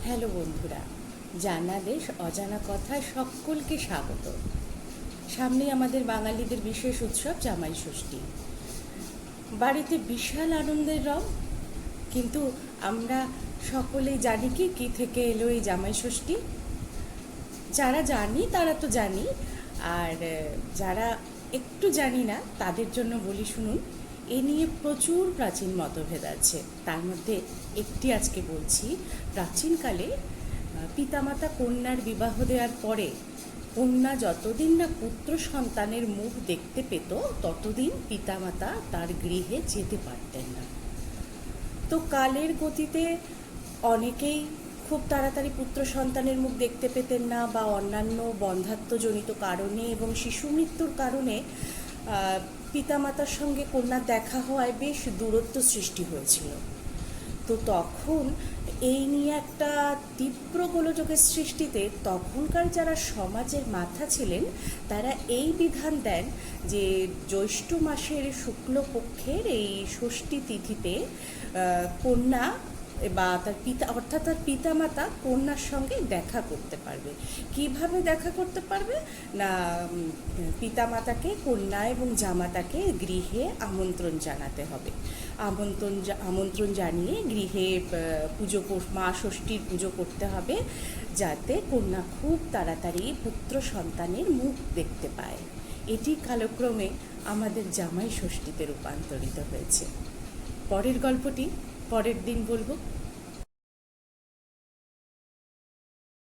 Hello বন্ধুরা, জানা দেশ অজানা কথায় সকলকে স্বাগত। সামনে আমাদের বাঙালিদের বিশেষ উৎসব জামাই ষষ্ঠী। বাড়িতে বিশাল আনন্দের রব, কিন্তু আমরা সকলেই জানি কি কী থেকে এলো এই জামাই ষষ্ঠী। যারা জানি তারা তো জানি, আর যারা একটু জানি না তাদের জন্য বলি শুনুন। এ নিয়ে প্রচুর প্রাচীন মতভেদ আছে, তার মধ্যে একটি আজকে বলছি। প্রাচীনকালে পিতামাতা কন্যার বিবাহ দেওয়ার পরে কন্যা যতদিন না পুত্র সন্তানের মুখ দেখতে পেত ততদিন পিতামাতা তার গৃহে যেতে পারতেন না। তো কালের গতিতে অনেকেই খুব তাড়াতাড়ি পুত্র সন্তানের মুখ দেখতে পেতেন না, বা অন্যান্য বন্ধ্যাত্বজনিত কারণে এবং শিশু মৃত্যুর কারণে পিতামাতার সঙ্গে কন্যার দেখা হওয়ায় বেশ দূরত্ব সৃষ্টি হয়েছিল। তো তখন এই নিয়ে একটা তীব্র গোলযোগের সৃষ্টিতে তখনকার যারা সমাজের মাথা ছিলেন তারা এই বিধান দেন যে জ্যৈষ্ঠ মাসের শুক্লপক্ষের এই ষষ্ঠী তিথিতে কন্যা বা তার পিতা অর্থাৎ তার পিতামাতা কন্যার সঙ্গে দেখা করতে পারবে। কিভাবে দেখা করতে পারবে না, পিতামাতাকে কন্যা এবং জামাতাকে গৃহে আমন্ত্রণ জানাতে হবে। আমন্ত্রণ জানিয়ে গৃহে মা ষষ্ঠীর পুজো করতে হবে, যাতে কন্যা খুব তাড়াতাড়ি পুত্র সন্তানের মুখ দেখতে পায়। এটি কালক্রমে আমাদের জামাই ষষ্ঠীতে রূপান্তরিত হয়েছে। পরের গল্পটি পরের দিন বলবো।